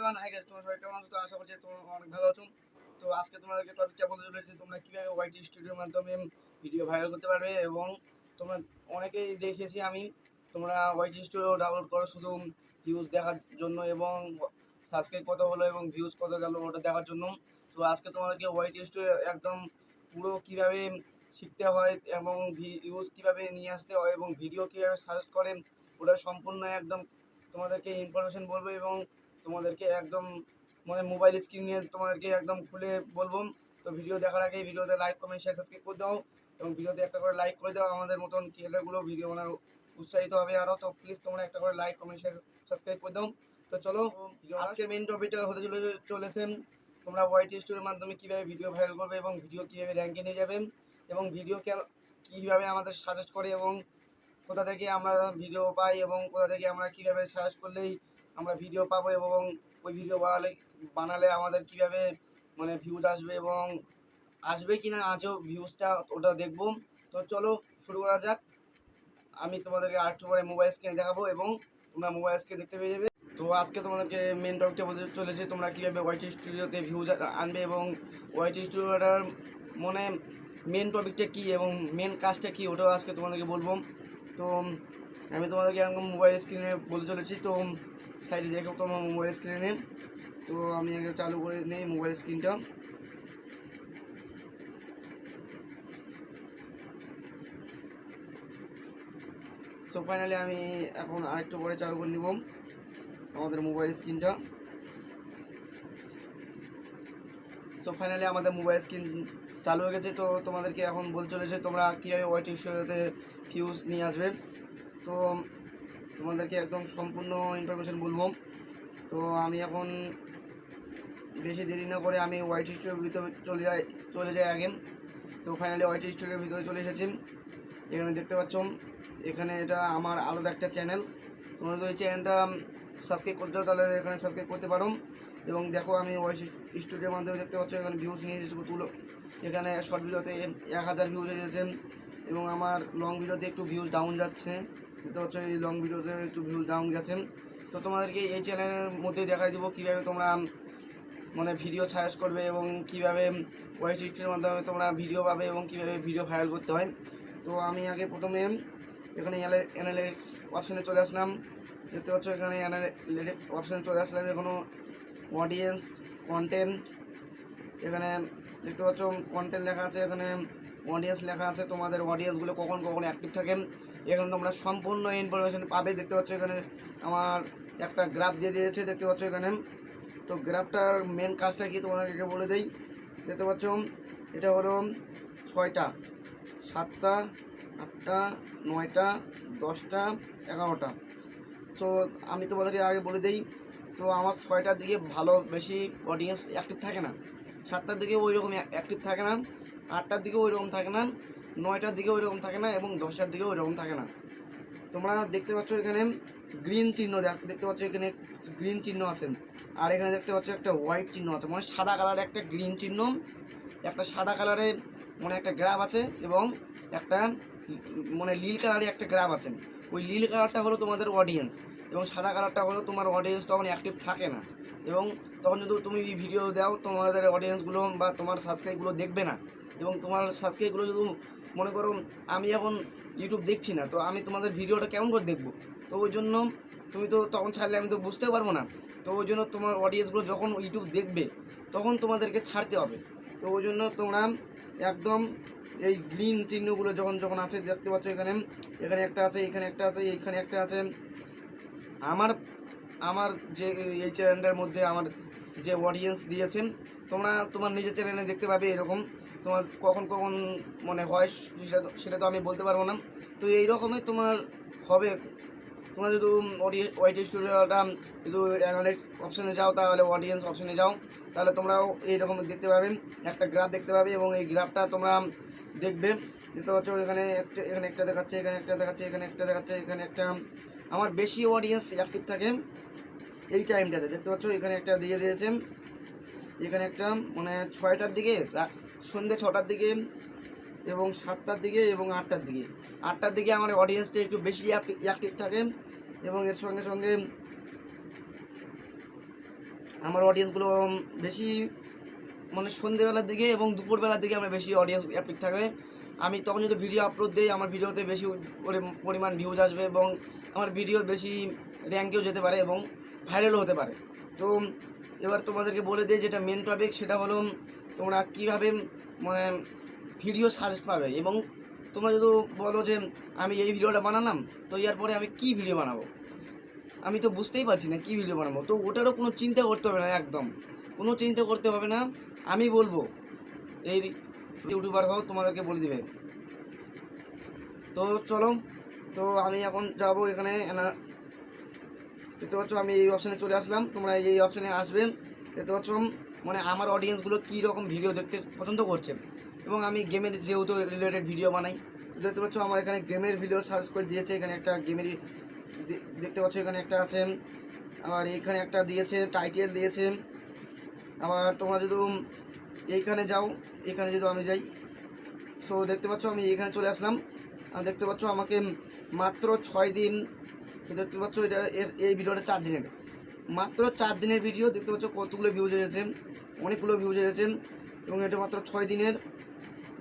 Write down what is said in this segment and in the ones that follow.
Everyone, hi guys, তোমরা সবাই কেমন আছো? তো আশা করছি তোমরা অনেক ভালো আছো। তো আজকে তোমাদেরকে টপিকটা বলতে চলেছি তোমরা কিভাবে ওয়াইটি স্টুডিওর মাধ্যমে ভিডিও ভাইরাল করতে পারবে। এবং তোমরা অনেকেই দেখেছি আমি, তোমরা ওয়াইটি স্টুডিও ডাউনলোড করো শুধু ভিউজ দেখার জন্য এবং সাবস্ক্রাইব কত হলো এবং ভিউজ কত গেল ওটা দেখার জন্য। তো আজকে তোমাদেরকে ওয়াইটি স্টুডিও একদম পুরো কীভাবে শিখতে হয় এবং ভিউজ কীভাবে নিয়ে আসতে হয় এবং ভিডিও কীভাবে সাজেস্ট করে ওটা সম্পূর্ণ একদম তোমাদেরকে ইনফরমেশন বলবো এবং তোমাদেরকে একদম মানে মোবাইল স্ক্রিন নিয়ে তোমাদেরকে একদম খুলে বলবো। তো ভিডিও দেখার আগে ভিডিওতে লাইক কমেন্ট শেয়ার সাবস্ক্রাইব করে দাও এবং ভিডিওতে একটা করে লাইক করে দাও। আমাদের মতন ক্রিয়েটারগুলো ভিডিও বানার উৎসাহিত হবে আরও। তো প্লিজ তোমরা একটা করে লাইক কমেন্ট শেয়ার সাবস্ক্রাইব করে দাও। তো চলো আজকের মেন টপিকটা হতে চলেছে তোমরা ওয়াইটি স্টুডিওর মাধ্যমে কীভাবে ভিডিও ভাইরাল করবে এবং ভিডিও কীভাবে র্যাঙ্কে নিয়ে যাবে এবং ভিডিও কীভাবে আমাদের সাজেস্ট করে এবং কোথা থেকে আমরা ভিডিও পাই এবং কোথা থেকে আমরা কীভাবে সার্চ করলেই আমরা ভিডিও পাবো এবং ওই ভিডিও বানালে আমাদের কীভাবে মানে ভিউজ আসবে এবং আসবে কি না আজও ভিউজটা ওটা দেখবো। তো চলো শুরু করা যাক। আমি তোমাদেরকে আরেকটু পরে মোবাইল স্ক্রিনে দেখাবো এবং তোমরা মোবাইল স্ক্রিনে দেখতে পেয়ে যাবে। তো আজকে তোমাদেরকে মেন টপিকটা বলতে চলেছে তোমরা কীভাবে ওয়াইটি স্টুডিওতে ভিউজ আনবে এবং ওয়াইটি স্টুডিওটার মানে মেন টপিকটা কী এবং মেন কাজটা কী ওটাও আজকে তোমাদেরকে বলবো। তো আমি তোমাদেরকে এরকম মোবাইল স্ক্রিনে বলতে চলেছি। তো সাইডে দেখো তোমার মোবাইল স্ক্রিনে। তো আমি আগে চালু করে নিই মোবাইল স্ক্রিনটা। সো ফাইনালি আমি এখন আরেকটু পরে চালু করে নিব আমাদের মোবাইল স্ক্রিনটা। সো ফাইনালি আমাদের মোবাইল স্ক্রিন চালু হয়ে গেছে। তো তোমাদেরকে এখন বলতে চলেছে তোমরা কীভাবে ওয়াইটি স্টুডিওতে ভিউজ নিয়ে আসবে। তো তোমাদেরকে একদম সম্পূর্ণ ইনফরমেশন বলবো। তো আমি এখন বেশি দেরি না করে আমি ওয়াইটি স্টুডিওর ভিতরে চলে যাই আগে। তো ফাইনালি ওয়াইটি স্টুডিওর ভিতরে চলে এসেছি। এখানে দেখতে পাচ্ছ এখানে এটা আমার আলাদা একটা চ্যানেল। তোমরা যদি ওই চ্যানেলটা সাবস্ক্রাইব করতে চাও তাহলে এখানে সাবস্ক্রাইব করতে পারো। এবং দেখো আমি ওয়াইটি স্টুডিওর মাধ্যমে দেখতে পাচ্ছ এখানে ভিউজ নিয়ে এসেছি তুলো। এখানে শর্ট ভিডিওতে 1000 ভিউজ এসেছে এবং আমার লং ভিডিওতে একটু ভিউজ ডাউন যাচ্ছে। দেখতে পাচ্ছ এই লং ভিডিওতে একটু ভিউজ ডাউন গেছে। তো তোমাদেরকে এই চ্যানেলের মধ্যে দেখাই দেবো কীভাবে তোমরা মানে ভিডিও সার্চ করবে এবং কীভাবে ওয়াইটি স্টুডিওর মাধ্যমে তোমরা ভিডিও পাবে এবং কীভাবে ভিডিও ভাইরাল করতে হয়। তো আমি আগে প্রথমে এখানে অ্যানালিটিক্স অপশানে চলে আসলাম। দেখতে পাচ্ছ এখানে অ্যানালিটিক্স অপশানে চলে আসলাম। এখনও অডিয়েন্স কন্টেন্ট এখানে দেখতে পাচ্ছ কন্টেন্ট লেখা আছে, এখানে অডিয়েন্স লেখা আছে। তোমাদের অডিয়েন্সগুলো কখন কখন অ্যাক্টিভ থাকে এখানে তোমরা সম্পূর্ণ ইনফরমেশন পাবে। দেখতে পাচ্ছ এখানে আমার একটা গ্রাফ দিয়ে দিয়েছে দেখতে পাচ্ছ এখানে। তো গ্রাফটার মেন কাজটা কি তোমাদেরকে বলে দেই। দেখতে পাচ্ছ এটা হলো 6টা 7টা 8টা 9টা 10টা 11টা। সো আমি তোমাদেরকে আগে বলে দিই। তো আমার 6টার দিকে ভালো বেশি অডিয়েন্স অ্যাক্টিভ থাকে না, 7টার দিকে ওই রকম অ্যাক্টিভ থাকে না, 8টার দিকে ওই রকম থাকে না, 9টার দিকে ওই রকম থাকে না এবং 10টার দিকে ওই রকম থাকে না। তোমরা দেখতে পাচ্ছ এখানে গ্রিন চিহ্ন দেখতে পাচ্ছ এখানে গ্রিন চিহ্ন আছে আর এখানে দেখতে পাচ্ছ একটা হোয়াইট চিহ্ন আছে, মানে সাদা কালারে একটা গ্রিন চিহ্ন, একটা সাদা কালারে মানে একটা গ্রাফ আছে এবং একটা মানে নীল কালারে একটা গ্রাফ আছে। ওই নীল কালারটা হলো তোমাদের অডিয়েন্স এবং সাদা কালারটা হলো তোমার অডিয়েন্স তখন অ্যাক্টিভ থাকে না এবং তখন যদি তুমি ভিডিও দাও তোমাদের অডিয়েন্সগুলো বা তোমার সাবস্ক্রাইবগুলো দেখবে না এবং তোমার সাবস্ক্রাইবগুলো যদি মনে করো আমি এখন ইউটিউব দেখছি না, তো আমি তোমাদের ভিডিওটা কেমন করে দেখবো? তো ওই জন্য তুমি তো তখন ছাড়লে আমি তো বুঝতেও পারবো না। তো ওই জন্য তোমার অডিয়েন্সগুলো যখন ইউটিউব দেখবে তখন তোমাদেরকে ছাড়তে হবে। তো ওই জন্য তোমরা একদম এই গ্রিন চিহ্নগুলো যখন যখন আছে দেখতে পাচ্ছ এখানে এখানে একটা আছে, এখানে একটা আছে, এইখানে একটা আছে। আমার আমার যে এই চ্যানেলটার মধ্যে আমার যে অডিয়েন্স দিয়েছেন তোমরা তোমার নিজের চ্যানেলে দেখতে পাবে এরকম। তোমার কখন কখন মানে হয় সেটা তো আমি বলতে পারবো না। তো এই রকমই তোমার হবে। তোমরা যদি ওয়াইটি স্টুডিওটা যদি অ্যানালাইট অপশানে যাও তাহলে অডিয়েন্স অপশানে যাও তাহলে তোমরাও এইরকম দেখতে পাবে, একটা গ্রাফ দেখতে পাবে এবং এই গ্রাফটা তোমরা দেখবে। দেখতে পাচ্ছ এখানে একটা দেখাচ্ছে, এখানে একটা দেখাচ্ছে, এখানে একটা দেখাচ্ছে, এখানে একটা। আমার বেশি অডিয়েন্স অ্যাক্টিভ থাকে এই টাইমটাতে। দেখতে পাচ্ছ এখানে একটা দিয়ে দিয়েছে, এখানে একটা মানে 6টার দিকে, সন্ধ্যে 6টার দিকে এবং 7টার দিকে এবং 8টার দিকে। 8টার দিকে আমার অডিয়েন্সটা একটু বেশি অ্যাক্টিভ থাকে এবং এর সঙ্গে সঙ্গে আমার অডিয়েন্সগুলো বেশি মানে সন্ধ্যেবেলার দিকে এবং দুপুরবেলার দিকে আমার বেশি অডিয়েন্স অ্যাক্টিভ থাকবে। আমি তখন যদি ভিডিও আপলোড দিই আমার ভিডিওতে বেশি পরিমাণ ভিউজ আসবে এবং আমার ভিডিও বেশি র্যাঙ্কেও যেতে পারে এবং ভাইরালও হতে পারে। তো এবার তোমাদেরকে বলে দিই যেটা মেন টপিক, সেটা হলো তোমরা কীভাবে মানে ভিডিও সাজেস্ট পাবে। এবং তোমরা যদি বলো যে আমি এই ভিডিওটা বানালাম, তো এর পরে আমি কী ভিডিও বানাবো, আমি তো বুঝতেই পারছি না কী ভিডিও বানাবো। তো ওটারও কোনো চিন্তা করতে হবে না, একদম কোনো চিন্তা করতে হবে না। আমি বলবো এই ইউটিউবার হও তোমাদেরকে বলে দিবে। তো চলো, তো আমি এখন যাব এখানে দেখতে পাচ্ছ আমি এই অপশানে চলে আসলাম। তোমরা এই অপশানে আসবে, দেখতে পাচ্ছ মানে আমার অডিয়েন্সগুলো কী রকম ভিডিও দেখতে পছন্দ করছে এবং আমি গেমের যেহেতু রিলেটেড ভিডিও বানাই, দেখতে পাচ্ছ আমার এখানে গেমের ভিডিও সার্চ করে দিয়েছে। এখানে একটা গেমেরই দেখতে পাচ্ছ এখানে একটা আছে, আবার এখানে একটা দিয়েছে টাইটেল দিয়েছে। আবার তোমরা যদি এইখানে যাও, এখানে যদি আমি যাই, সো দেখতে পাচ্ছ আমি এখানে চলে আসলাম। দেখতে পাচ্ছ আমাকে মাত্র 6 দিন, দেখতে পাচ্ছ এটা এই ভিডিওটা 4 দিনের, মাত্র 4 দিনের ভিডিও। দেখতে পাচ্ছ কতগুলো ভিউজ এসেছে, অনেকগুলো ভিউজ এসেছে এবং এটা মাত্র 6 দিনের।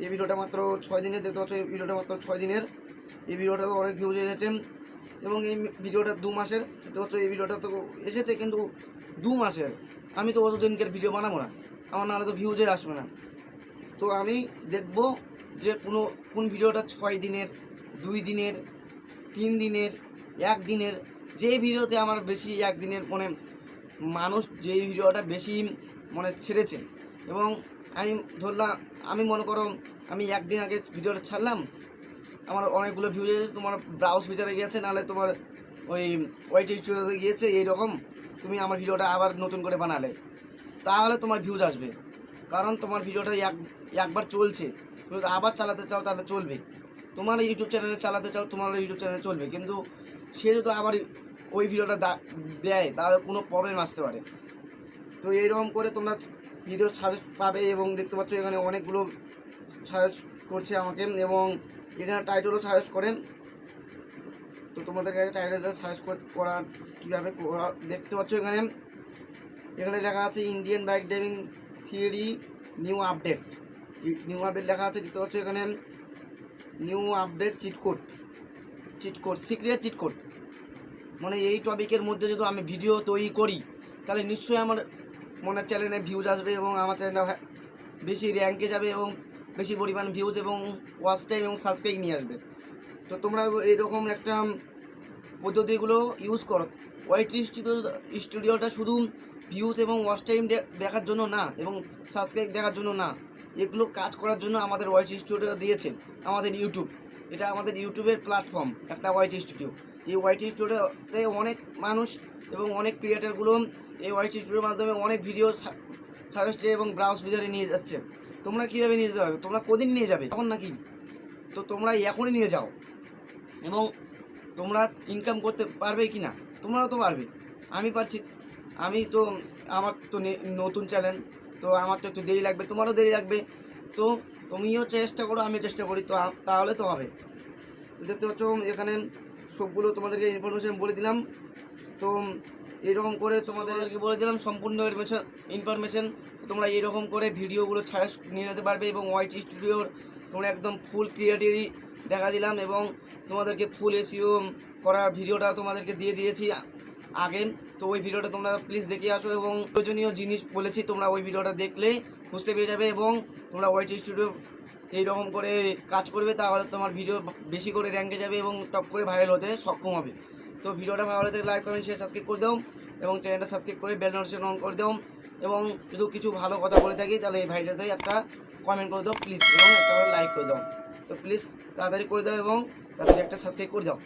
এই ভিডিওটা মাত্র 6 দিনের, দেখতে পাচ্ছ এই ভিডিওটা মাত্র 6 দিনের। এই ভিডিওটা তো অনেক ভিউজ এসেছে এবং এই ভিডিওটা 2 মাসের। দেখতে পাচ্ছ এই ভিডিওটা তো এসেছে কিন্তু 2 মাসের। আমি তো অতদিনকার ভিডিও বানাবো না, আমার নাহলে তো ভিউজে আসবে না। তো আমি দেখব যে কোন ভিডিওটা 6 দিনের, 2 দিনের, 3 দিনের, 1 দিনের, যে ভিডিওতে আমার বেশি 1 দিনের মানে মানুষ যেই ভিডিওটা বেশি মানে ছেড়েছে। এবং আমি ধরলাম, আমি মনে করো আমি 1 দিন আগে ভিডিওটা ছাড়লাম, আমার অনেকগুলো ভিউজ এসেছে, তোমার ব্রাউজ ফিচারে গিয়েছে, নাহলে তোমার ওই ওয়াইটি স্টুডিওতে গিয়েছে, এইরকম তুমি আমার ভিডিওটা আবার নতুন করে বানালে তাহলে তোমার ভিউজ আসবে। কারণ তোমার ভিডিওটা একবার চলছে, তুমি যদি আবার চালাতে চাও তাহলে চলবে। তোমার ইউটিউব চ্যানেলে চালাতে চাও তোমার ইউটিউব চ্যানেলে চলবে, কিন্তু সে যদি আবার ওই ভিডিওটা দেয় তাহলে কোনো প্রবলেম আসতে পারে। তো এইরকম করে তোমরা ভিডিও সাজেস্ট পাবে এবং দেখতে পাচ্ছ এখানে অনেকগুলো সাজেস্ট করছে আমাকে এবং এখানে টাইটেলও সাজেস্ট করেন। তো তোমাদেরকে টাইটেলটা সাজেস্ট করা কীভাবে করা দেখতে পাচ্ছ এখানে লেখা আছে Indian bike driving theory new update লেখা আছে। দেখতে পাচ্ছ এখানে new update cheat code secret cheat code. মানে এই টপিকের মধ্যে যদি আমি ভিডিও তৈরি করি তাহলে নিশ্চয়ই আমার মনে চ্যানেলে ভিউজ আসবে এবং আমার চ্যানেলটা বেশি র্যাঙ্কে যাবে এবং বেশি পরিমাণ ভিউজ এবং ওয়াচ টাইম এবং সাবস্ক্রাইব নিয়ে আসবে। তো তোমরা এইরকম একটা পদ্ধতিগুলো ইউজ করো। ওয়াইটি স্টুডিওটা শুধু ভিউজ এবং ওয়াচ টাইম দেখার জন্য না এবং সাবস্ক্রাইব দেখার জন্য না, এগুলো কাজ করার জন্য আমাদের ওয়াইটি স্টুডিও দিয়েছে আমাদের ইউটিউব। এটা আমাদের ইউটিউবের প্ল্যাটফর্ম একটা ওয়াইটি স্টুডিও। এই ওয়াইটি স্টুডিওতে অনেক মানুষ এবং অনেক ক্রিয়েটারগুলো এই ওয়াইটি স্টুডিওর মাধ্যমে অনেক ভিডিও সাজেস্টে এবং ব্রাউজ ফিচারে নিয়ে যাচ্ছে। তোমরা কীভাবে নিয়ে যেতে পারবে, তোমরা কদিন নিয়ে যাবে তখন নাকি? তো তোমরা এখনই নিয়ে যাও এবং তোমরা ইনকাম করতে পারবে কি না, তোমরাও তো পারবে, আমি পারছি। আমি তো আমার তো নতুন চ্যানেল, তো আমার তো একটু দেরি লাগবে, তোমারও দেরি লাগবে। তো তুমিও চেষ্টা করো, আমিও চেষ্টা করি, তো তাহলে তো হবে। দেখতে পাচ্ছ এখানে সবগুলো তোমাদেরকে ইনফরমেশান বলে দিলাম। তো এইরকম করে তোমাদেরকে বলে দিলাম সম্পূর্ণ ইনফরমেশান। তোমরা এইরকম করে ভিডিওগুলো সাজেস্ট নিয়ে যেতে পারবে এবং ওয়াইটি স্টুডিওর তোমরা একদম ফুল ক্রিয়েটিভি দেখা দিলাম এবং তোমাদেরকে ফুল এসইও করার ভিডিওটা তোমাদেরকে দিয়ে দিয়েছি আগে। তো ওই ভিডিওটা তোমরা প্লিজ দেখে আসো এবং প্রয়োজনীয় জিনিস বলেছি তোমরা ওই ভিডিওটা দেখলেই বুঝতে পেরে যাবে এবং তোমরা ওয়াইটি স্টুডিও এইরকম করে কাজ করবে, তাহলে তোমার ভিডিও বেশি করে র্যাঙ্কে যাবে এবং টপ করে ভাইরাল হতে সক্ষম হবে। তো ভিডিওটা ভালো লাগলে লাইক কমেন্ট শেয়ার সাবস্ক্রাইব করে দাও এবং চ্যানেলটা সাবস্ক্রাইব করে বেল নোটিফিকেশন অন করে দাও এবং যদি কিছু ভালো কথা বলে থাকি তাহলে এই ভাইটাতে একটা কমেন্ট করে দাও প্লিজ এবং একটা লাইক করে দাও। তো প্লিজ তাড়াতাড়ি করে দাও এবং তাড়াতাড়ি একটা সাবস্ক্রাইব করে দাও।